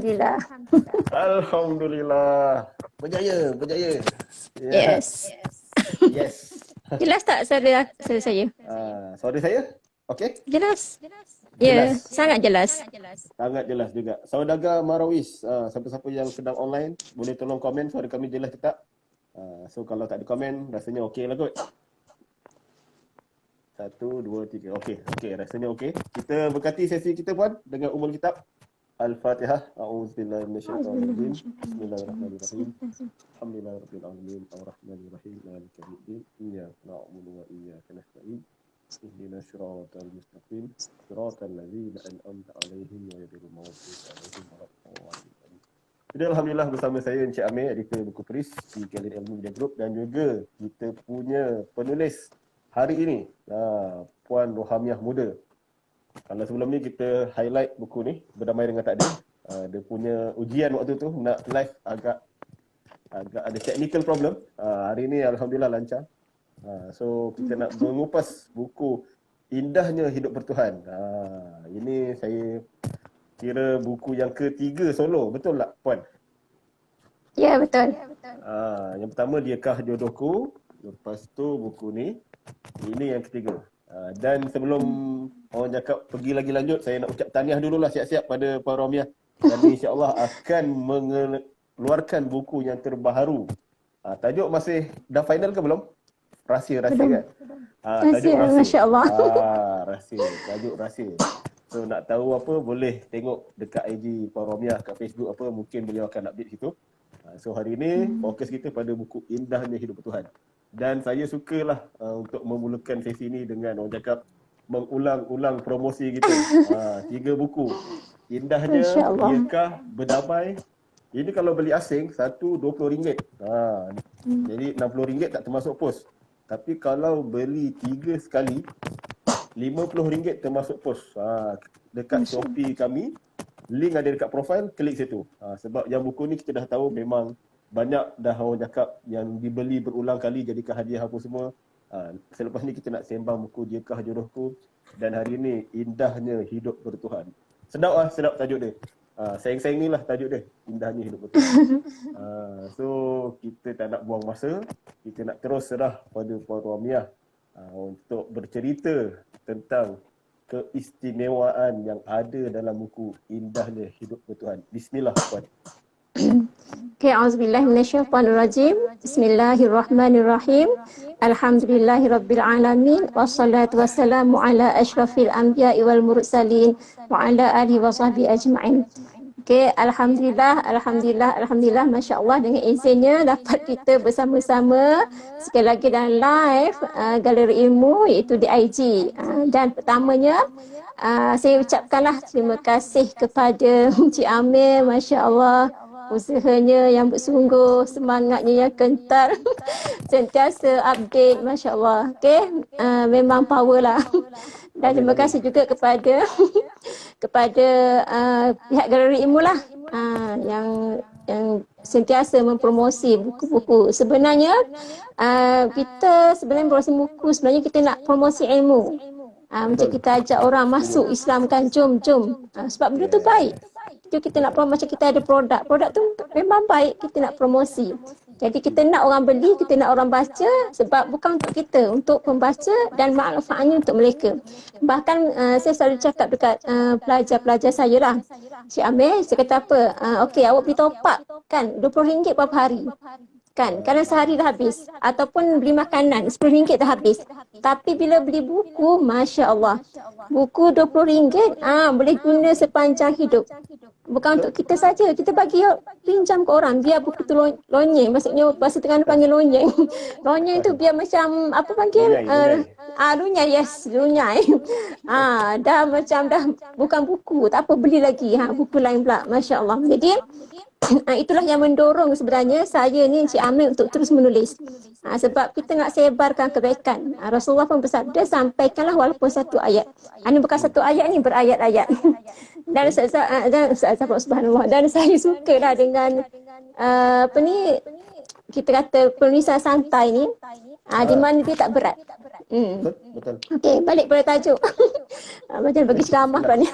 Alhamdulillah. Alhamdulillah. Berjaya, berjaya. Ya. Yes. Yes. Jelas tak suara saya? Suara saya? Okey? Jelas. Ya, Jelas. sangat jelas. Sangat jelas juga. Saudagar Marawis, siapa-siapa yang sedang online, boleh tolong komen suara kami jelas ke tak? So kalau tak ada komen, rasanya okey lah kot. 1, 2, 3. Okey, rasanya okey. Kita berkati sesi kita puan dengan umul kitab. Al-Fatihah. A'udzubillahi minasyaitonirrajim. Bismillahirrahmanirrahim. Alhamdulillahirabbil alamin. Arrahmanirrahim. Maliki yaumiddin. Iyyaka na'budu wa iyyaka nasta'in. Ihdinas siratal mustaqim. Siratal ladzina an'amta 'alaihim ghairil maghdubi 'alaihim waladdallin. Jadi alhamdulillah bersama saya Encik Amir, editor buku Peris di Galeri Ilmu Media Group, dan juga kita punya penulis hari ini, Puan Rohamiah Muda. Kalau sebelum ni kita highlight buku ni, Berdamai dengan Takdir. Dia punya ujian waktu tu nak live agak ada technical problem. Hari ni alhamdulillah lancar. So kita nak mengupas buku Indahnya Hidup Bertuhan. Ini saya kira buku yang ketiga solo, betul tak Puan? Ya, betul. Yang pertama Diakah Jodohku, lepas tu buku ni, ini yang ketiga. Dan sebelum orang cakap pergi lagi lanjut, saya nak ucap tahniah dululah siap-siap pada Puan Rohamiah. Dan insya-Allah akan mengeluarkan buku yang terbaru. Tajuk masih dah final ke belum? Rahsia kan? Tajuk rahsia. Masya-Allah. Rahsia, tajuk rahsia. So nak tahu apa, boleh tengok dekat IG Puan Rohamiah, kat Facebook apa, mungkin beliau akan update situ. So hari ini fokus kita pada buku Indahnya Hidup Bertuhan. Dan saya sukalah untuk memulakan sesi ini dengan orang cakap mengulang-ulang promosi kita. 3 buku. Indahnya, Diakah, Berdamai. Ini kalau beli asing, satu RM20. Jadi RM60 tak termasuk pos. Tapi kalau beli 3 sekali, RM50 termasuk pos. Dekat Shopee kami, link ada dekat profil, klik situ. Sebab yang buku ni kita dah tahu memang banyak dah orang cakap yang dibeli berulang kali jadikan hadiah apa semua. Selepas ni kita nak sembang buku Diakah Jodohku, dan hari ni Indahnya Hidup Bertuhan. Sedap tajuk dia. Sayang-sayang ni lah tajuk dia, Indahnya Hidup Bertuhan. So kita tak nak buang masa, kita nak terus serah pada Puan Rohamiah untuk bercerita tentang keistimewaan yang ada dalam buku Indahnya Hidup Bertuhan. Bismillah Puan. Okay, auzubillahi minasyaitonirrajim. Bismillahirrahmanirrahim. Alhamdulillahirabbil alamin, wassalatu wassalamu ala asyrafil anbiya'i wal mursalin wa ala alihi wa sahbihi ajma'in. Okay, alhamdulillah, masya-Allah, dengan izinnya dapat kita bersama-sama sekali lagi dalam live Galeri Ilmu, iaitu di IG. Dan pertamanya saya ucapkanlah terima kasih kepada Encik Amir, masya-Allah, usahanya yang bersungguh, semangatnya yang kental, sentiasa update, masya-Allah. Okay, memang power lah. Dan terima kasih juga kepada pihak Galeri Ilmu lah, yang sentiasa mempromosi buku-buku. Sebenarnya kita promosi buku, sebenarnya kita nak promosi ilmu. Macam kita ajak orang masuk Islam kan, jom. Sebab benda tu baik. Kita nak promosi, macam kita ada produk tu memang baik, kita nak promosi. Jadi kita nak orang beli, kita nak orang baca, sebab bukan untuk kita, untuk pembaca dan manfaatnya untuk mereka. Bahkan saya selalu cakap dekat pelajar-pelajar saya lah, Cik Amir, saya kata apa, okey, awak beli top up kan, RM20 berapa hari? Kan, kadang sehari dah habis. Ataupun beli makanan, RM10 dah habis. Tapi bila beli buku, Masya Allah, buku RM20, boleh guna sepanjang hidup. Bukan untuk kita saja, kita bagi pinjam ke orang, biar buku tu lonyeng. Maksudnya bahasa Terengganu panggil lonyeng. Lonyeng tu biar macam, apa panggil? Lunyai, yes, lunyai. Dah macam dah bukan buku, tak apa, beli lagi. Buku lain pula, Masya Allah. Jadi, itulah yang mendorong sebenarnya saya ni, Encik Amir, untuk terus menulis. Sebab kita nak sebarkan kebaikan. Rasulullah pun bersabda, sampaikanlah walaupun satu ayat. Ini bukan satu ayat, ni berayat-ayat. Dan subhanallah, dan saya sukalah dengan kita kata penulisan santai ni, di mana dia tak berat. Betul. Okey, balik pada tajuk. Macam bagi ceramah pula ni.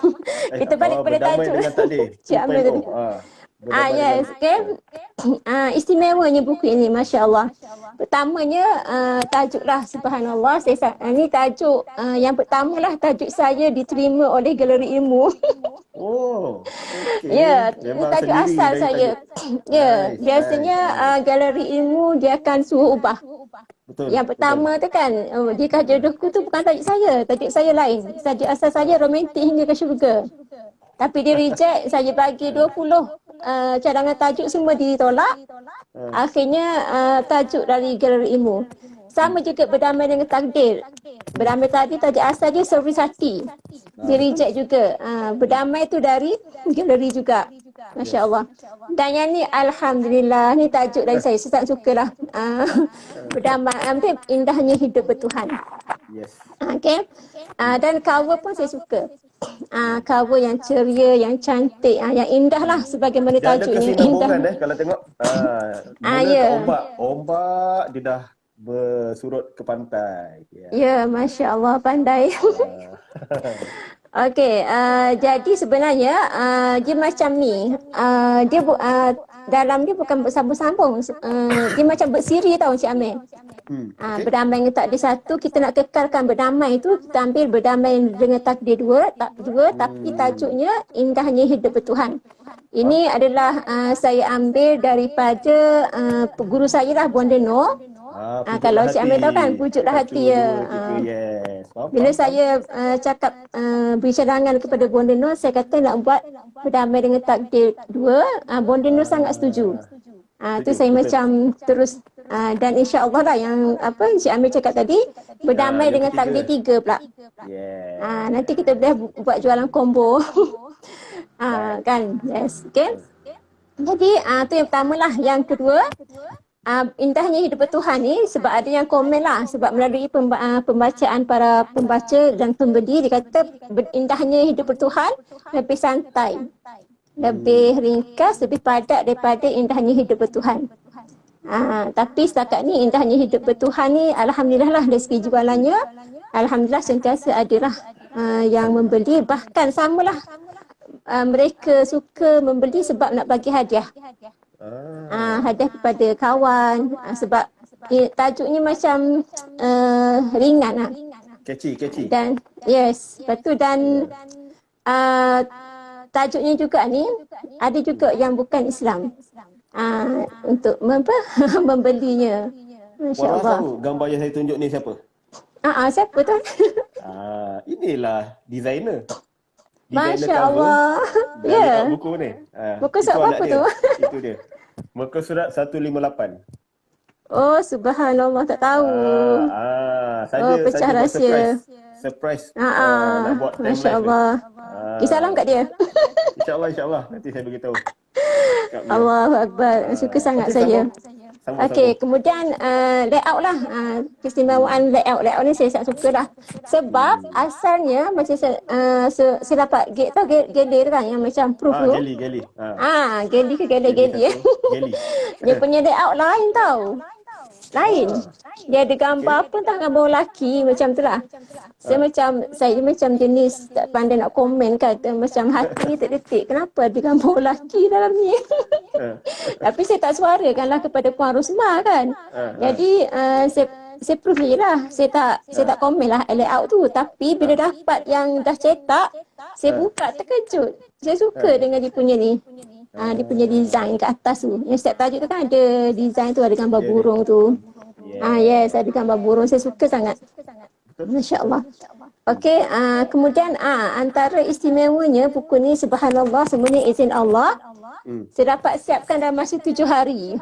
Kita balik pada berdamai tajuk. dengan takdir. Cik Amir tadi. 2.0. Berdamai Yes, okey. Istimewanya buku ini, Masya Allah. Pertamanya, tajuklah Subhanallah. Ini tajuk yang pertama lah, tajuk saya diterima oleh Galeri Ilmu. Oh, okey. Ya, ini Memang tajuk sendiri asal dari saya. tajuk. Ya, Nice, biasanya nice. Galeri Ilmu dia akan suruh ubah. Betul. Yang pertama tu kan, Jika Jodohku tu bukan tajuk saya lain. Tajuk asal saya Romantik Hingga ke Syurga. Tapi dia reject, saya bagi 20 cadangan tajuk, semua ditolak. Akhirnya tajuk dari Galeri Ilmu. Sama juga Berdamai dengan Takdir. Berdamai tadi tajuk asal dia Servis Hati. Dia reject juga. Berdamai tu dari Galeri juga. Masya Allah. Dan yang ni Alhamdulillah, ni tajuk dari saya sangat sukalah. Berdamai, indahnya hidup bertuhan. Yes. Okay. Dan cover pun saya suka. Cover yang ceria, yang cantik, yang indah lah sebagaimana Dia ada tajuknya. kesinambungan kalau tengok. Mula Ya. kat ombak. Ombak dia dah bersurut ke pantai. Ya, Masya Allah, pandai. Okey, jadi sebenarnya dia macam ni. Dalam dia bukan bersambung-sambung. Dia macam bersiri tau Encik Amir. Okay. Berdamai dengan takdir satu, kita nak kekalkan berdamai tu, kita ambil berdamai dengan takdir dua, tapi tajuknya indahnya hidup bertuhan. Ini adalah saya ambil daripada guru saya lah, Bonda Noor. Kalau Encik Amir tahu kan, Pujuklah Hati ya. Yes. Bila saya cakap beri cadangan kepada Bonda Noor, saya kata nak buat Berdamai dengan Takdir 2, Bonda Noor sangat setuju. Tu saya macam terus dan insya-Allah lah yang Encik Amir cakap tadi, Berdamai dengan Takdir 3 pula. Yeah. Nanti kita boleh buat jualan combo. Kan? Yes. Okay. Jadi tu yang pertama lah. Yang kedua, indahnya hidup bertuhan ni, sebab ada yang komen lah, sebab melalui pembacaan para pembaca dan pembeli, dia kata indahnya hidup bertuhan lebih santai, lebih ringkas, lebih padat daripada indahnya hidup bertuhan. Tapi setakat ni indahnya hidup bertuhan ni, Alhamdulillah lah dari segi jualannya, Alhamdulillah sentiasa adalah yang membeli, bahkan samalah mereka suka membeli sebab nak bagi hadiah. Hadiah kepada kawan, sebab tajuknya macam ringan lah. Catchy. Dan yes, lepas tu dan tajuknya juga ni ada juga yang bukan Islam untuk membelinya. Masya-Allah. Tahu gambar yang saya tunjuk ni siapa? Siapa tu? Inilah designer. Masya-Allah. Ya. Buku ni. Muka surat apa tu? Itu dia. Muka surat 158. Oh, subhanallah, tak tahu. Pecah rahsia. Surprise. Nak buat timeline. Masya-Allah. Salam kat dia. InsyaAllah. Nanti saya beritahu. Allahu Akbar. Suka sangat saya. Okey, kemudian layout lah. Keistimewaan layout. Layout ni saya sangat suka lah. Sebab asalnya macam saya dapat geli tu kan, yang macam proof tu. Geli. Geli ke geli. Geli. Dia punya layout lain tau. Lain. Dia ada gambar apa entah, gambar lelaki macam tu lah. Saya macam jenis tak pandai nak komen kan. Macam hati tak detik. Kenapa ada gambar lelaki dalam ni? Tapi saya tak suarakan lah kepada Puan Rosmah kan. Jadi saya proof je lah. Saya tak komen lah layout tu. Tapi bila dapat yang dah cetak, saya buka terkejut. Saya suka dengan dia punya ni. Dia punya design kat atas tu. Yang setiap tajuk tu kan ada design tu, ada gambar burung tu. Yes, ada gambar burung. Saya suka sangat. Masya-Allah. Okey, kemudian antara istimewanya buku ni, subhanallah, semuanya izin Allah. Saya dapat siapkan dalam masa 7 hari.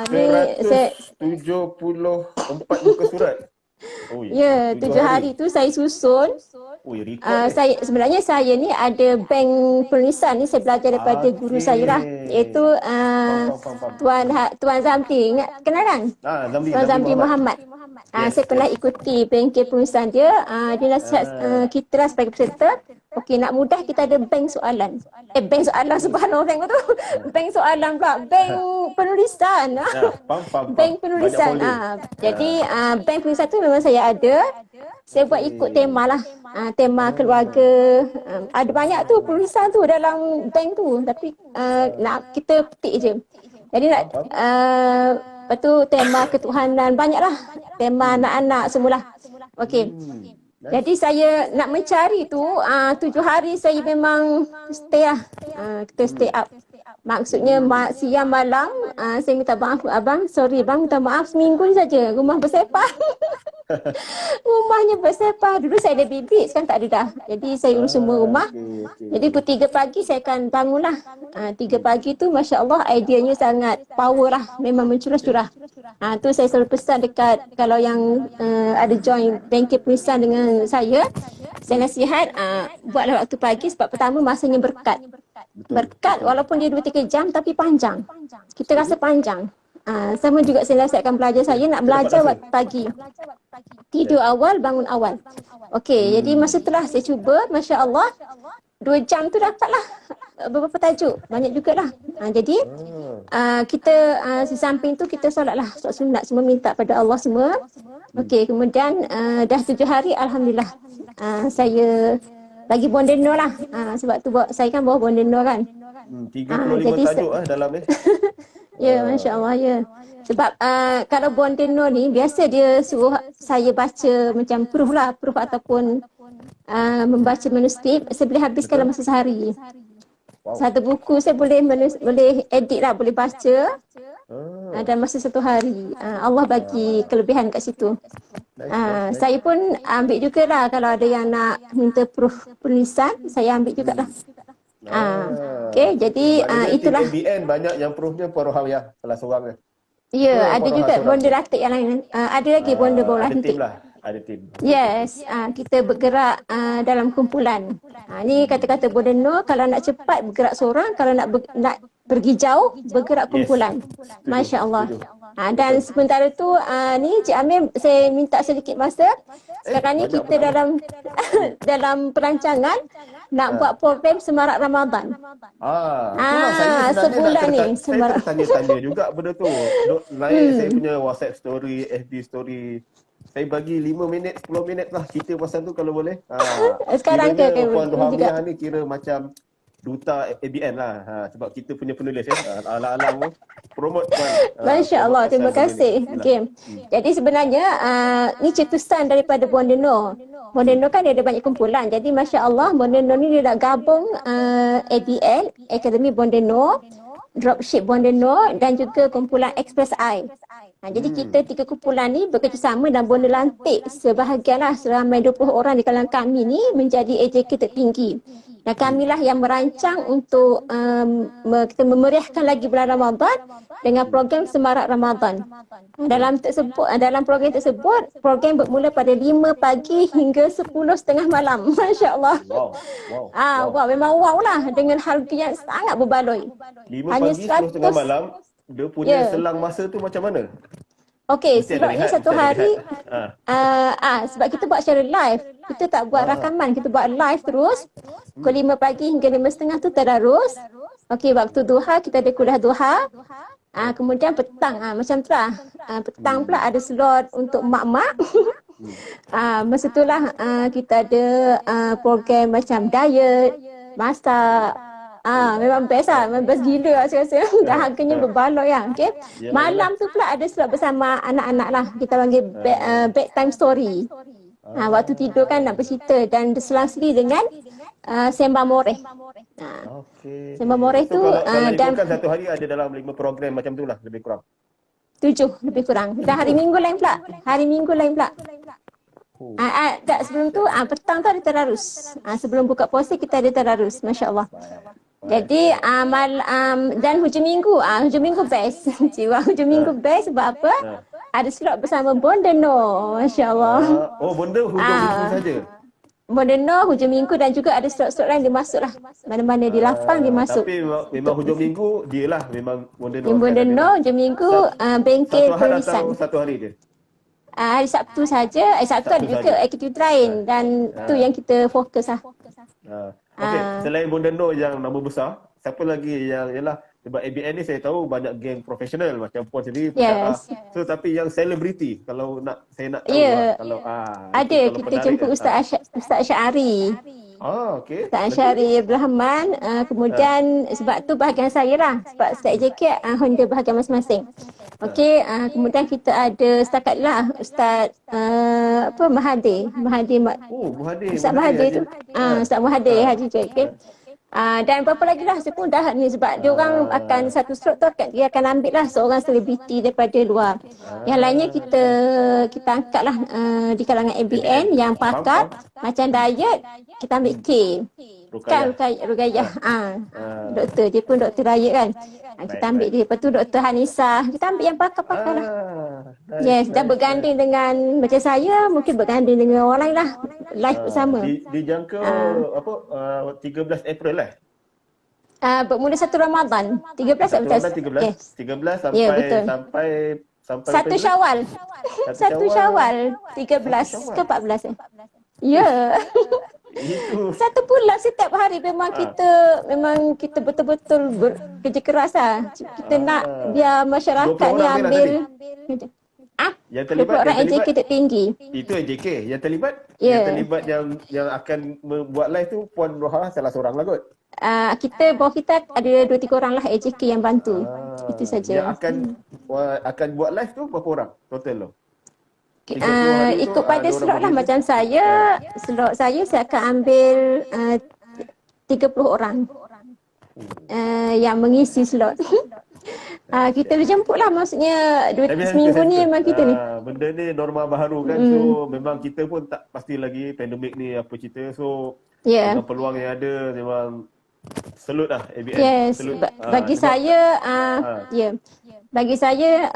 Ni saya 174 muka surat. Ya, 7 hari tu saya susun. record Saya sebenarnya saya ni ada bank penulisan ni, saya belajar daripada guru saya lah, iaitu Faham. Tuan Zamri, ingat kenal kan? Tuan Zamri Muhammad. Saya pernah ikuti bengkel penulisan dia. Dia nasihat kita lah sebagai peserta. Okey, nak mudah kita ada bank soalan. Bank soalan, subhanallah, tengok tu. Bank soalan pula, bank penulisan. Faham. Bank penulisan. Jadi bank penulisan tu memang saya ada. Saya buat ikut tema lah. Tema keluarga. Ada banyak tu penulisan tu dalam bank tu. Tapi nak kita petik je. Jadi nak lepas tu tema ketuhanan, banyaklah. Tema anak-anak semualah. Okey. Jadi saya nak mencari tu 7 hari saya memang stay lah. Kita stay up. Maksudnya siang malam saya minta maaf abang, sorry bang, minta maaf seminggu ni saja. Rumah bersepah. Rumahnya bersepah. Dulu saya ada bibik, sekarang tak ada dah. Jadi saya urus semua rumah. Jadi pukul 3 pagi saya akan bangun lah. 3 pagi tu Masya Allah ideanya sangat power lah. Memang mencurah-curah. Tu saya selalu pesan dekat kalau yang ada join bengkel penulisan dengan saya nasihat buatlah waktu pagi sebab pertama masanya berkat. Berkat walaupun dia 2-3 jam tapi panjang. Kita rasa panjang. Sama juga saya nasihatkan pelajar saya nak belajar waktu pagi. Tidur awal, bangun awal. Okey, jadi masa itulah saya cuba, Masya Allah 2 jam tu dapatlah beberapa tajuk. Banyak jugalah. Jadi kita di samping tu kita solatlah, solat sunat semua, minta pada Allah semua. Okey, kemudian dah 7 hari Alhamdulillah saya lagi Bondeno lah. Sebab tu saya kan bawa Bondeno kan. 35 tajuk dalam ni. Ya, Masya Allah, ya. Sebab kalau Bondeno ni biasa dia suruh saya baca macam proof ataupun membaca manuskrip. Saya boleh habiskan dalam masa sehari. Satu buku saya boleh edit lah, boleh baca dalam masa 1 hari. Allah bagi kelebihan kat situ. Saya pun ambil jugalah kalau ada yang nak minta proof penulisan, saya ambil jugalah. Okey, jadi itulah. MBN banyak yang proofnya Porohawiyah salah seorang dia. Ya, ada juga bonda ratik yang lain. Ada lagi bonda bawah ada ratik. tim lah. Ada tim. Yes, kita bergerak dalam kumpulan. Ni kata-kata Bondeno, kalau nak cepat bergerak seorang, kalau nak pergi jauh bergerak kumpulan. Masya Allah. Dan sementara tu ni Cik Amir, saya minta sedikit masa. Sekarang ni kita dalam perancangan nak buat program Semarak Ramadan. Sebulan ni Semarak. Saya tanya-tanya juga benda tu. Naik saya punya WhatsApp story, FB story. Saya bagi 5 minit, 10 minit lah cerita pasal tu kalau boleh. Sekarang Puan Rohamiah ni kira macam duta ABN lah. Sebab kita punya penulis ya. Alang-alang promote Puan. Masya Allah, terima kasih. Okay. Jadi sebenarnya ni cetusan daripada Bondeno. Bondeno kan dia ada banyak kumpulan. Jadi Masya Allah, Bondeno ni dia nak gabung ABN, Akademi Bondeno, Dropship Bondeno dan juga kumpulan Express I. Jadi kita 3 kumpulan ni bekerjasama dan Bonda lantik sebahagian lah, seramai 20 orang di kalangan kami ni menjadi AJK tertinggi. Dan kamilah yang merancang untuk kita memeriahkan lagi bulan Ramadan dengan program Semarak Ramadan. Dalam program tersebut, program bermula pada 5 pagi hingga 10:30 malam. Masya Allah. Wow, memang wow lah dengan harga yang sangat berbaloi. 5 pagi 10:30 malam. Dia punya selang masa tu macam mana? Okey, sebabnya satu hari sebab kita buat secara live. Kita tak buat rakaman, kita buat live terus. Pukul 5 pagi hingga 5:30 tu tadarus. Okey, waktu duha kita ada kuliah duha. Kemudian petang macam tu lah. Petang pula ada slot untuk mak-mak. Masa itulah kita ada program macam diet, masak. Memang best lah, memang best gila lah saya rasa. Dan harganya berbaloi lah. Okay? Malam tu pula ada slot bersama anak-anak lah. Kita panggil bedtime story. Waktu tidur kan nak bercerita dan selang-seli dengan Sembang Moreh. Sembang Moreh tu dan kan satu hari ada dalam 5 program macam tu lah, lebih kurang. 7 lebih kurang. Dan hari Minggu lain pula. Tak, sebelum tu petang tu ada tadarus. Sebelum buka puasa kita ada tadarus. Masya Allah. Jadi dan hujung minggu best. Hujung minggu best sebab apa? Ada slot bersama Bondeno. Masya Allah. Bonda hujung minggu saja. Moderno, hujung minggu dan juga ada slot-slot lain dia masuk lah. Mana-mana dia lapang dia masuk. Tapi memang hujung minggu dia lah memang Moderno Yang akan ada Moderno, lah. hujung minggu Satu bengkel hari perilisan. atau satu hari je? Hari Sabtu saja. Sabtu ada Sabtu juga saja. aktiviti lain dan tu yang kita fokus lah. Okey, selain Moderno yang nama besar, siapa lagi yang yalah sebab ABN ni saya tahu banyak geng profesional macam Puan sendiri pensyarah. Yes. So tapi yang selebriti kalau saya nak tahu Ya, kalau ada itu kalau kita penarik jemput Ustaz Syari. okey. Ustaz Lagi? Syari Abdul Rahman, kemudian sebab tu bahagian saya lah. Sebab Ustaz JK Honda bahagian masing-masing. Okey, kemudian kita ada setakat lah Ustaz Mahathir. Muhadir. Ustaz Mahathir tu. Ustaz Mahathir Haji JK. Dan berapa lagi lah saya pun dah ni sebab dia orang akan satu slot tu dia akan ambil lah seorang selebriti daripada luar. Yang lainnya kita angkat lah di kalangan ABN yang pakar macam diet kita ambil K. Kan Rukayah. Doktor dia pun doktor diet kan. Kita ambil dia. Lepas tu Dr. Hanisa. Kita ambil yang pakar-pakar lah. Yes, dan berganding dengan macam saya mungkin berganding dengan orang lain lah. Live bersama. Dijangka 13 April lah. Bermula 1 Ramadan. 13 Ramadan 13. Yes. 13 sampai Ya, betul. sampai 1 Syawal. 1 Syawal. 13 ke 14 Ya. Itu 1 bulan setiap hari memang kita betul-betul bekerja keras lah. Kita nak biar masyarakat 20 ni orang ambil yang 20 orang AJK tinggi. itu AJK yang terlibat. Ya. Yang terlibat yang akan membuat live tu Puan Roha salah seorang lah kot. Bawah kita ada 2-3 orang lah AJK yang bantu. Itu saja. Yang akan buat live tu berapa orang total tu? 30 hari tu, Ikut pada ada orang slot lah berdiri. macam saya. Slot saya akan ambil 30 orang yang mengisi slot. Kita jemput lah maksudnya seminggu ni memang kita ni. Benda ni norma baru kan. So memang kita pun tak pasti lagi pandemik ni apa cerita. So dengan peluang yang ada memang salute lah ABN. Yes, Salute. bagi saya bagi saya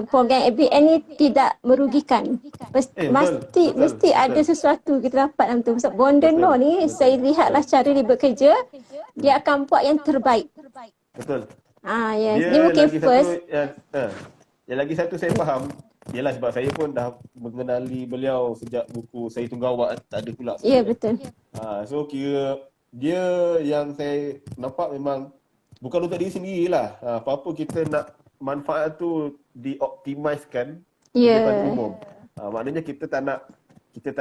program ABN ni tidak merugikan. Mesti ada sesuatu kita dapat dalam tu. Sebab Bondono ni saya lihatlah cara dia bekerja, dia akan buat yang terbaik. Betul. Yes. Dia Ni mungkin lagi first. Yang lagi satu saya faham, ialah sebab saya pun dah mengenali beliau sejak buku Saya Tunggu Awak tak ada pula. Ya, betul. So kira dia yang saya nampak memang bukan untuk diri sendiri lah. Apa-apa kita nak manfaat tu dioptimiskan daripada umum. Maknanya kita tak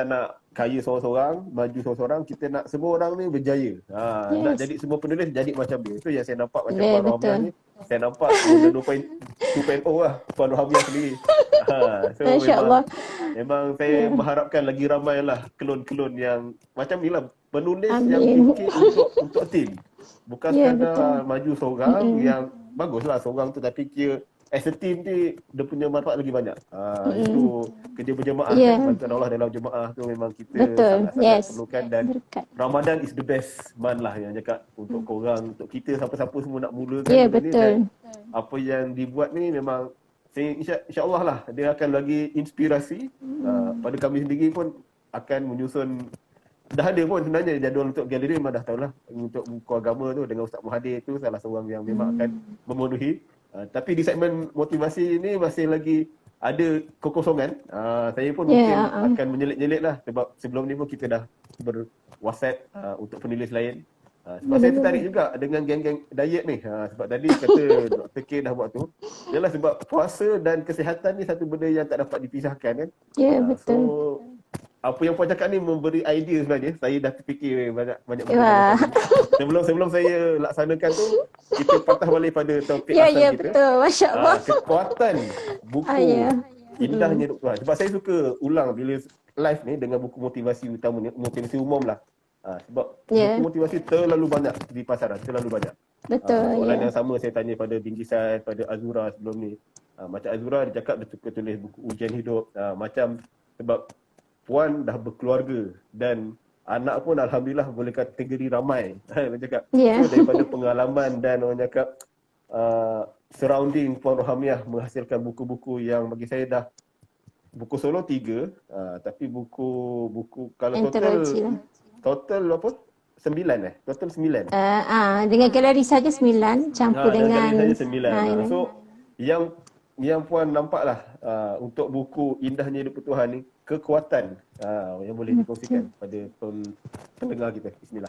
nak kaya seorang-seorang, maju seorang-seorang, kita nak semua orang ni berjaya. Nak jadi semua penulis jadi macam dia. Itu yang saya nampak macam Puan Rohamiah ni. Saya nampak Modern 2.0 lah Puan Rohamiah sendiri. So memang saya mengharapkan lagi ramai lah klon-klon yang macam ni lah. Penulis yang fikir untuk tim. Bukan sekadar maju seorang yang baguslah seorang tu tapi kira as a team ni dia punya manfaat lagi banyak. Itu kerja berjemaah kan, bantuan Allah dalam jemaah tu memang kita sangat-sangat perlukan dan Ramadan is the best month lah yang cakap untuk korang, untuk kita siapa-siapa semua nak mulakan Ya, benda ni. betul. Dan apa yang dibuat ni memang insya-Allah lah dia akan lagi inspirasi pada kami sendiri pun akan menyusun. Dah ada pun sebenarnya jadual untuk galeri memang dah tahulah untuk buku agama tu dengan Ustaz Mahathir tu salah seorang yang memang akan memenuhi. Tapi di segmen motivasi ni masih lagi ada kekosongan. Saya pun mungkin akan menyelit-nyelit lah sebab sebelum ni pun kita dah ber-WhatsApp untuk penulis lain. Sebab saya tertarik juga dengan geng-geng diet ni. Sebab tadi kata Dr. K dah buat tu. Yalah sebab puasa dan kesihatan ni satu benda yang tak dapat dipisahkan kan. Ya, betul. So apa yang Puan cakap ni memberi idea sebenarnya. Saya dah terfikir banyak benda. Sebelum saya laksanakan tu, kita patah balik pada topik asal kita. Ya, betul. Masya Allah. Kekuatan buku indahnya Dr. Sebab saya suka ulang bila live ni dengan buku motivasi utama ni, motivasi umum lah. Sebab buku motivasi terlalu banyak di pasaran, terlalu banyak. Betul. Soalan yang sama saya tanya pada Bingkisan, pada Azura sebelum ni. Macam Azura dia cakap dia suka tulis buku ujian hidup. Macam sebab Puan dah berkeluarga dan anak pun alhamdulillah boleh kategori ramai. Dia cakap so daripada pengalaman dan orang cakap surrounding Puan Rohamiah menghasilkan buku-buku yang bagi saya dah buku solo 3 tapi buku kalau total total apa? 9 Total 9. Dengan galeri saja 9 campur Dan dengan kali saja 9. yang lain. So yang puan nampaklah untuk buku Indahnya Hidup Bertuhan ni kekuatan yang boleh dikongsikan pada pendengar kita. Bismillah.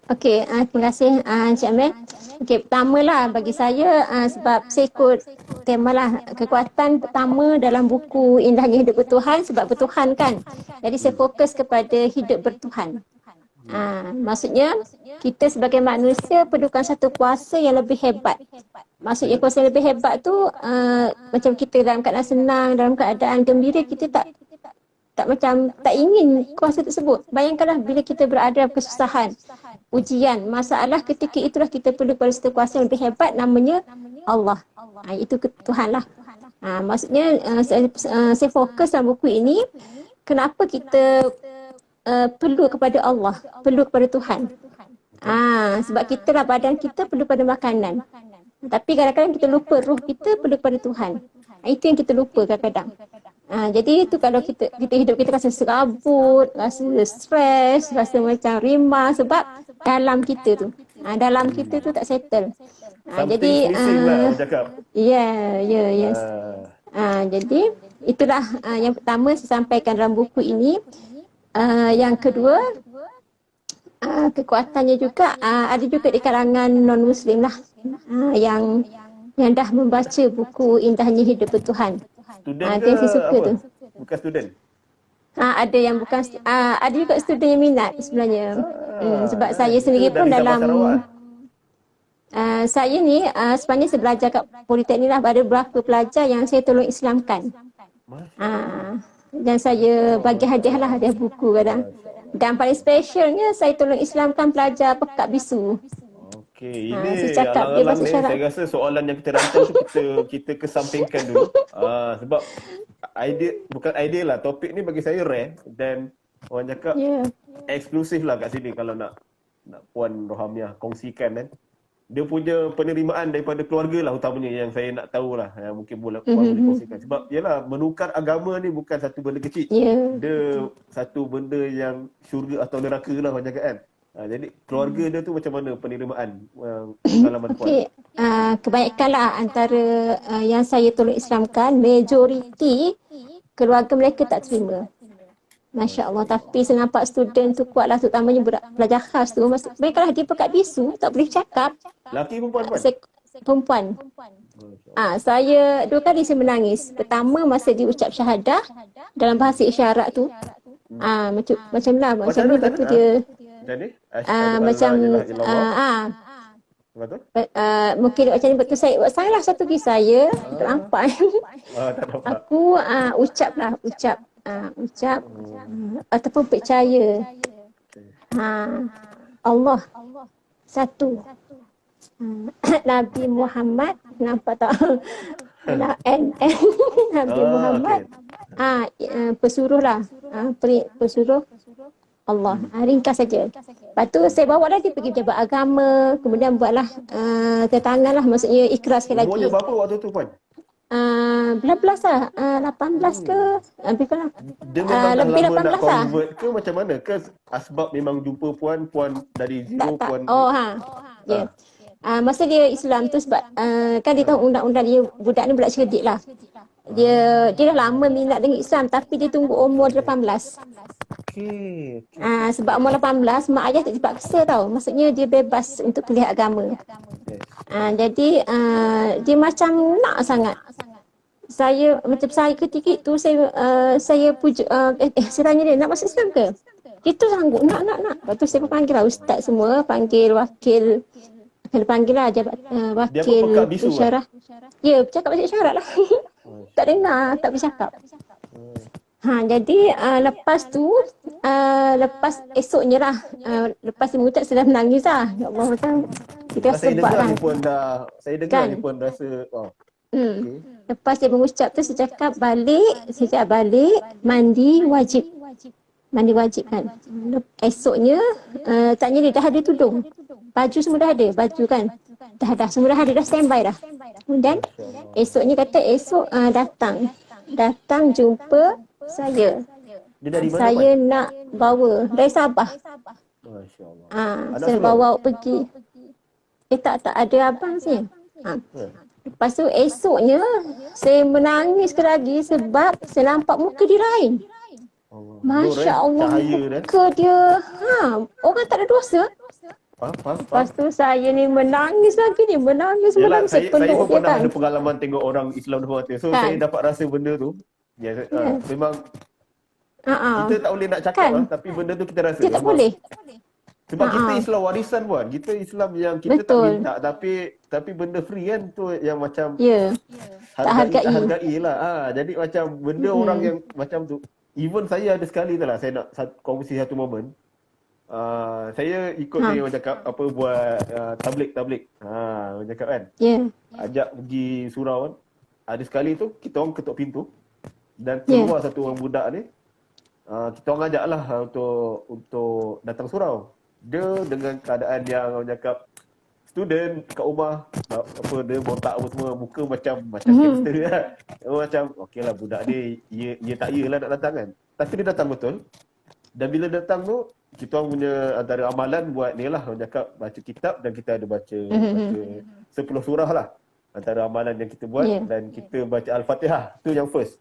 Okey, terima kasih Encik Amir. Okey, pertamalah bagi saya sebab saya ikut temalah kekuatan pertama dalam buku Indahnya Hidup Bertuhan sebab bertuhan kan. Jadi saya fokus kepada hidup bertuhan. Maksudnya kita sebagai manusia perlukan satu kuasa yang lebih hebat. Maksudnya kuasa yang lebih hebat tu macam kita dalam keadaan senang, dalam keadaan gembira, kita tak macam tak ingin kuasa tersebut. Bayangkanlah bila kita berada dalam kesusahan, ujian, masalah, ketika itulah kita perlu pada satu kuasa yang lebih hebat, namanya Allah. Itu Tuhan lah. Maksudnya saya fokus dalam buku ini kenapa kita perlu kepada Allah, perlu kepada Tuhan. Sebab kita lah, badan kita perlu pada makanan. Tapi kadang-kadang kita lupa roh kita perlu kepada Tuhan. Itu yang kita lupa kadang-kadang. Jadi itu kalau kita hidup kita rasa serabut, rasa stres, rasa macam rimah sebab dalam kita tu. Dalam kita tu tak settle. Jadi lah orang cakap. Yes. Jadi itulah yang pertama saya sampaikan dalam buku ini. Yang kedua, kekuatannya juga ada juga di kalangan non-Muslim lah yang dah membaca buku Indahnya Hidup Bertuhan. Student Dia saya suka apa? tu. Bukan student? Ada yang bukan, ada juga student yang minat sebenarnya. Sebab saya sendiri pun dalam saya ni sebenarnya saya belajar kat Politeknik lah, ada beberapa pelajar yang saya tolong Islamkan. Dan saya bagi hadiah buku kadang. Dan paling specialnya saya tolong Islamkan pelajar pekat bisu. Okey, saya ini cakap dia bahasa alang-alang ni isyarat. saya rasa soalan yang kita rancang tu kita kesampingkan dulu. Sebab bukan idea lah, topik ni bagi saya rare dan orang cakap eksklusif lah kat sini kalau nak Puan Rohamiah kongsikan kan. Dia punya penerimaan daripada keluarga lah utamanya yang saya nak tahu lah, yang mungkin Puan boleh kongsikan. Sebab yalah, menukar agama ni bukan satu benda kecil. Dia satu benda yang syurga atau neraka lah orang cakap kan. Jadi keluarga dia tu macam mana penerimaan pengalaman Puan? Okey, kebanyakanlah antara yang saya tolong Islamkan, majoriti keluarga mereka tak terima. Masya Allah, tapi saya nampak student tu kuatlah, terutamanya belajar khas tu. Mereka lah dia pekat bisu, tak boleh cakap. Laki perempuan Puan? Perempuan. Saya 2 kali saya menangis. Pertama masa dia ucap syahadah dalam bahasa isyarat tu. Macam ni, lepas tu dia Jadi, macam betul? mungkin macam ni betul saya lah satu lagi saya tak nampak. Tak nampak. Aku ucap ataupun percaya Allah satu, Nabi Muhammad, nampak tak? Nabi Muhammad pesuruh lah, pesuruh Allah. Ringkas saja. Lepas tu saya bawa lah dia pergi pejabat agama, kemudian buatlah tangan lah, maksudnya ikhlas sekali lagi. Umurnya berapa waktu tu Puan? Belas lah, 18 ke lebih lah. Dia memang dah lebih lama 18 nak lah. convert ke macam mana? Ke asbab memang jumpa Puan dari zero Tak. Puan? Masa dia Islam tu sebab kan dia tahu undang-undang dia, budak ni budak cerdik lah. Dia dah lama minat dengan Islam tapi dia tunggu umur 18. Okey. Sebab umur 18 mak ayah tak dipaksa tau. Maksudnya dia bebas untuk pilih agama. Jadi dia macam nak sangat. Saya ketika itu saya puja saya tanya dia nak masuk Islam ke? Dia tu sanggup nak. Lepas tu saya panggil lah ustaz semua, panggil wakil. Kena panggil lah wakil pensyarah. Ya, bercakap bahasa isyarat lah. Tak dengar, tak bercakap. Jadi lepas tu, lepas esoknya lah, lepas dia mengucap saya dah menangis lah. Ya Allah, macam kita sebab lah. Saya dengar ni pun rasa, wow. Okay. Lepas dia mengucap tu, saya cakap balik, mandi wajib. Mandi wajib kan. Esoknya, tanya dia, dah ada tudung. Baju semua dah ada, baju kan. Dah semua dah ada, dah standby dah. Kemudian, esoknya kata, datang jumpa saya. Dia dari mana, Saya Puan? nak bawa dari Sabah. Masya-Allah. Anak Saya sulung. bawa pergi. Tak ada abang saya. Ha. Lepas tu esoknya saya menangis lagi sebab saya nampak muka dia lain. Allah. Nur Masya Allah, cahaya dia. muka dia. Orang tak ada dosa. Faham. Lepas tu saya ni menangis lagi ni. Menangis. Yalah, Saya saya peluk pun dia pernah kan. ada pengalaman tengok orang Islam depan mata. So Kan? saya dapat rasa benda tu. Memang kita tak boleh nak cakap Kan? tapi benda tu kita rasa. Dia tak Memang boleh. sebab kita Islam warisan, Puan. Kita Islam yang kita tak Betul. minta tapi benda free kan tu yang macam Ya. Tak hargai. hargai lah. Jadi macam benda orang yang macam tu. Even saya ada sekali tu lah saya nak kongsi satu momen. Saya ikut dia orang cakap apa buat tablik. Orang cakap kan. Ya. Ajak pergi surau kan. Ada sekali tu kita orang ketuk pintu dan keluar satu orang budak ni. Kita orang ajak lah untuk datang surau. Dia dengan keadaan yang orang cakap student kat rumah, apa dia botak apa semua, muka macam gangster lah. Macam okeylah budak dia ia tak iyalah nak datang kan. Tapi dia datang betul. Dan bila datang tu kita orang punya antara amalan buat ni lah orang cakap baca kitab dan kita ada baca 10 surah lah. Antara amalan yang kita buat dan kita baca Al-Fatihah. Tu yang first.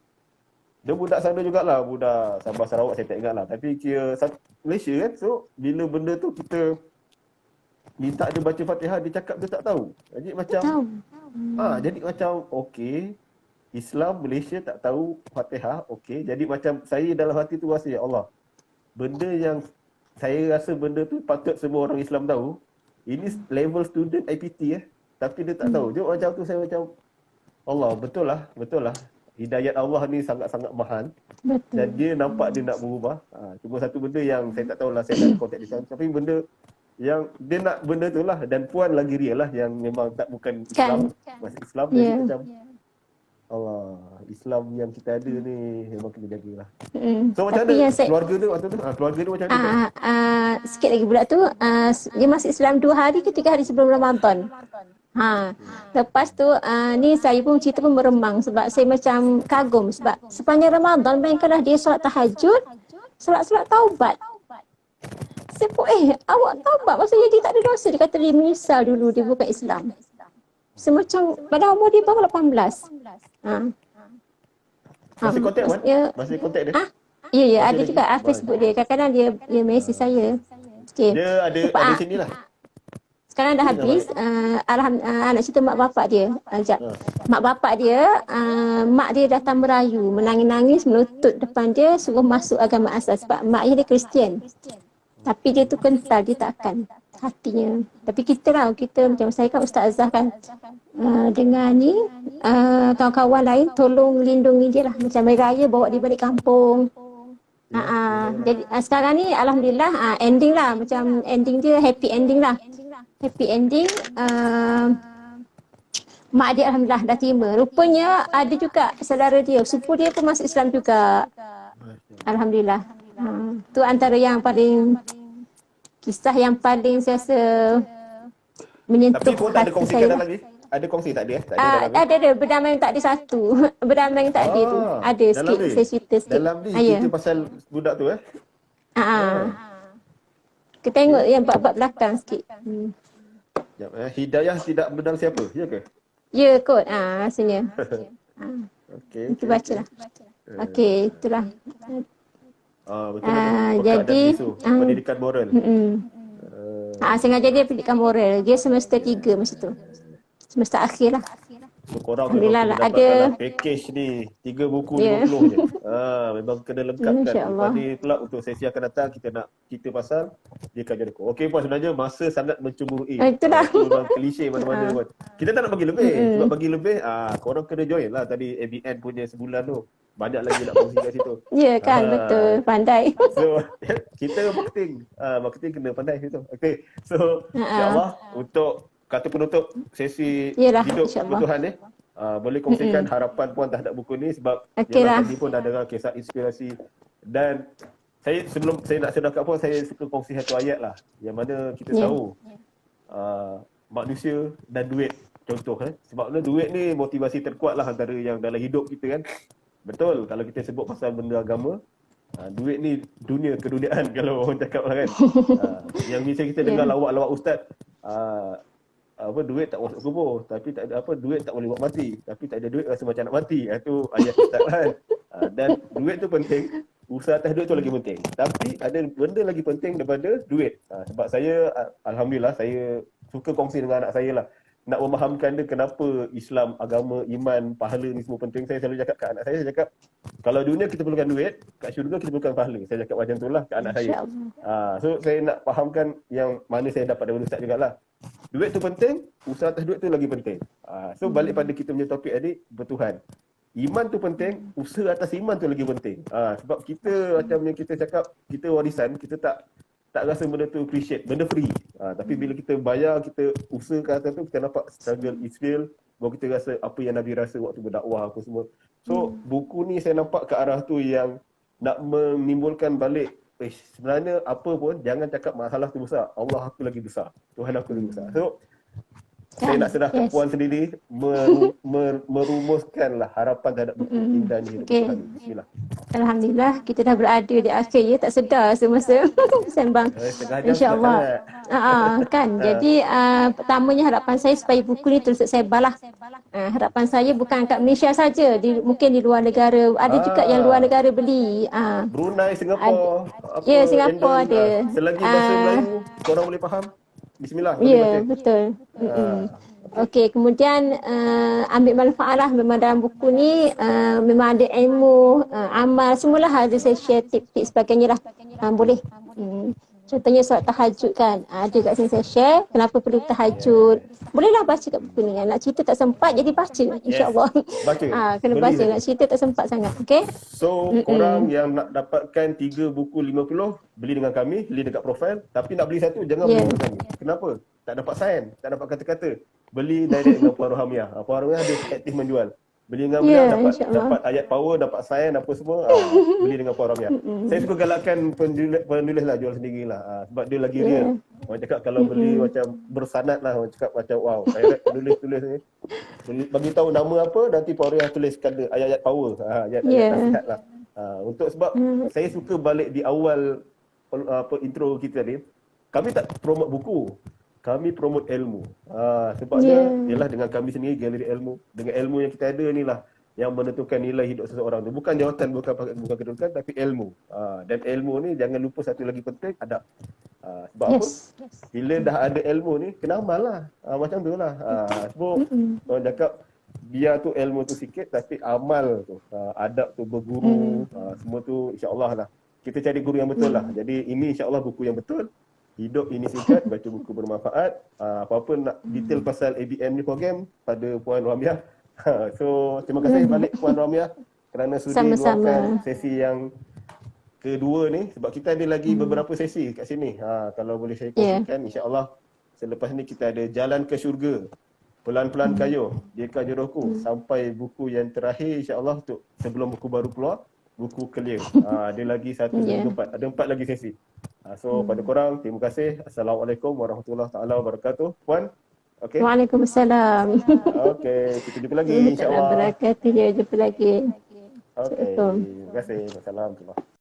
Dia budak sana jugalah, budak Sabah Sarawak saya tak ingat lah. Tapi kira Malaysia kan. So bila benda tu kita minta dia baca Fatihah, dia cakap dia tak tahu. Jadi macam jadi macam okey, Islam Malaysia tak tahu Fatihah, okey. Jadi macam saya dalam hati tu rasa ya Allah. Benda yang saya rasa benda tu patut semua orang Islam tahu. Ini level student IPT tapi dia tak tahu. Jadi macam tu saya macam Allah, betul lah. Hidayat Allah ni sangat-sangat mahal. Betul. Dan dia nampak dia nak berubah. Cuma satu benda yang saya tak tahulah saya nak kontak dia. Tapi benda yang dia nak benda tu lah. Dan Puan lagi real lah yang memang tak bukan Islam. Masih Islam. Jadi macam Allah, Islam yang kita ada ni memang kena jagalah. So macam mana keluarga dia waktu tu? Keluarga dia macam mana? Sikit lagi budak tu, dia masuk Islam 2 hari ke 3 hari sebelum Ramadan. Lepas tu ni saya pun cerita pun meremang sebab saya macam kagum sebab sepanjang Ramadan bayangkanlah dia solat tahajud, solat taubat. Saya pun awak taubat maksudnya dia tak ada dosa. Dia kata dia menyesal dulu dia bukan Islam. Semacam pada umur dia baru 18. Masih kontak kan? Masih kontak dia? Ya, ada juga Facebook dia. Kadang-kadang dia mesej saya. Okay. Dia ada sini lah. Sekarang dah habis. Anak cerita mak bapak dia. Mak bapak dia, mak dia datang merayu, menangis-nangis, menuntut depan dia suruh masuk agama asal sebab maknya dia Kristian. Tapi dia tu kental, dia tak akan hatinya. Tapi kita macam saya kan ustazah kan. Dengan ni kawan-kawan lain tolong lindungi dia lah. Macam hari raya bawa dia balik kampung. Jadi sekarang ni alhamdulillah ending lah. Macam ending dia happy ending lah. Happy ending. Mak dia alhamdulillah dah terima. Rupanya ada juga saudara dia, sepupu dia pun masuk Islam juga. Alhamdulillah. Tu antara yang paling kisah yang paling saya rasa menyentuh hati saya. Tapi kau tak ada kongsikan lagi? Ada kongsi tak dia? Ada. Berdamai tak ada satu. Berdamai tak ada tu. Ada sikit. Saya cerita sikit. Dalam ni cerita pasal budak tu Kita tengok yang bab-bab belakang sikit. Hidayah tidak mengenal siapa, ya ke? Ya kot. Rasanya. Okey. Kita bacalah. Okey, itulah. Betul. Jadi pendidikan moral. Sengaja dia pendidikan moral. Dia semester 3 masa tu. Semester akhir lah. So korang Alhamdulillah memang lah, kena dapatkan ada package ni 3 buku 50 je. Memang kena lengkapkan. Lepas ni pula untuk sesi akan datang kita pasal dia kajian aku. Okey Puan, sebenarnya masa sangat mencemburui. Itulah. Itu memang klise mana-mana Puan. Kita tak nak bagi lebih. Sebab bagi lebih korang kena join lah tadi ABN punya sebulan tu. Banyak lagi nak kongsi kat situ. Ya kan, betul. Pandai. So kita marketing kena pandai situ. Okey. So insya-Allah untuk kata penutup sesi hidup kebutuhan ni boleh kongsikan harapan Puan terhadap buku ni sebab tadi pun dah dengar kisah inspirasi dan sebelum saya nak sedar kat Puan, saya suka kongsi satu ayat lah yang mana kita tahu manusia dan duit contoh sebab duit ni motivasi terkuat lah antara yang dalam hidup kita kan. Betul, kalau kita sebut pasal benda agama Duit ni dunia keduniaan kalau orang cakap lah kan. Yang biasa kita dengar lawak-lawak ustaz, apa duit tak masuk kubur, tapi tak ada apa, duit tak boleh buat mati, tapi tak ada duit rasa macam nak mati. Itu ayat ustaz kan. Dan duit tu penting, usaha atas duit tu lagi penting. Tapi ada benda lagi penting daripada duit. Sebab saya alhamdulillah saya suka kongsi dengan anak saya lah, nak memahamkan dia kenapa Islam, agama, iman, pahala ni semua penting. Saya selalu cakap kat anak saya cakap, kalau dunia kita perlukan duit, kat syurga kita perlukan pahala. Saya cakap macam tu lah kat anak saya. So saya nak fahamkan yang mana saya dapat daripada ustaz jugalah. Duit tu penting, usaha atas duit tu lagi penting. So balik pada kita punya topik tadi, bertuhan. Iman tu penting, usaha atas iman tu lagi penting. Sebab kita macam yang kita cakap, kita warisan, kita tak rasa benda tu appreciate, benda free. Tapi bila kita bayar, kita usaha ke atas tu, kita nampak struggle is real, baru kita rasa apa yang Nabi rasa waktu berdakwah apa semua. So buku ni saya nampak ke arah tu yang nak menimbulkan balik, sebenarnya apa pun jangan cakap masalah tu besar, Allah aku lagi besar, Tuhan aku lagi besar. So saya nak serahkan Puan sendiri merumuskanlah harapan terhadap buku indah ni. Bismillah. Alhamdulillah, kita dah berada di akhir ya, tak sedar semasa sembang. InsyaAllah. Kan. Jadi pertamanya harapan saya supaya buku ni terus saya balah. Harapan saya bukan kat Malaysia saja, mungkin di luar negara. Ada juga yang luar negara beli. Brunei, Singapura. Ya, Singapura ada. Selagi bahasa Melayu korang boleh faham. Bismillah. Ya, betul. Okey, kemudian ambil manfaat lah. Memang dalam buku ni memang ada ilmu, amal, semualah ada saya share tip-tip sebagainya lah. Boleh. Contohnya solat tahajud kan. Ada kat sini saya share kenapa perlu tahajud. Bolehlah baca kat buku ni. Nak cerita tak sempat jadi baca, insya-Allah. Baca. Kena baca. Nak cerita tak sempat sangat. Okey. So korang yang nak dapatkan 3 buku 50, beli dengan kami, beli dekat profil. Tapi nak beli satu jangan beli dengan kami. Kenapa? Tak dapat sign, tak dapat kata-kata. Beli direct dengan Puan Rohamiah. Puan Rohamiah ada aktif menjual. Beli dengan beliau dapat ayat power, dapat sign apa semua. Beli dengan Puan Rohamiah. Saya suka galakkan penulis lah jual sendirilah. Sebab dia lagi real. Orang cakap kalau beli macam bersanad lah, orang cakap macam wow, saya tulis ni. Bagi tahu nama apa, nanti Puan Rohamiah tuliskan dia ayat-ayat power. Ayat-ayat nasihat lah. Untuk sebab saya suka balik di awal intro kita tadi, kami tak promote buku. Kami promote ilmu. Sebabnya ialah dengan kami sendiri galeri ilmu. Dengan ilmu yang kita ada ni lah yang menentukan nilai hidup seseorang tu. Bukan jawatan, bukan kedudukan, tapi ilmu. Dan ilmu ni jangan lupa satu lagi penting, adab. Sebab apa? Bila dah ada ilmu ni, kena amal lah. Macam tu lah. Sebab orang cakap biar tu ilmu tu sikit, tapi amal tu, adab tu, berguru, semua tu insya-Allah lah. Kita cari guru yang betul lah. Jadi ini insya-Allah buku yang betul. Hidup ini singkat, baca buku bermanfaat. Apa-apa nak detail pasal ABM ni program pada Puan Rohamiah. So terima kasih balik Puan Rohamiah kerana sudi luangkan sesi yang kedua ni. Sebab kita ada lagi beberapa sesi kat sini. Kalau boleh saya kongsikan, insya-Allah selepas ni kita ada Jalan ke Syurga, Pelan-pelan Kayu, Jika Jodohku, sampai buku yang terakhir insya-Allah untuk sebelum buku baru keluar, buku Clear. Ada lagi 1, 2, 4. Ada 4 lagi sesi. So pada korang, terima kasih. Assalamualaikum warahmatullahi taala wabarakatuh. Puan, okey. Waalaikumsalam. Okey, kita jumpa lagi insya-Allah. Jumpa lagi. Okey. Terima kasih. Wassalamualaikum.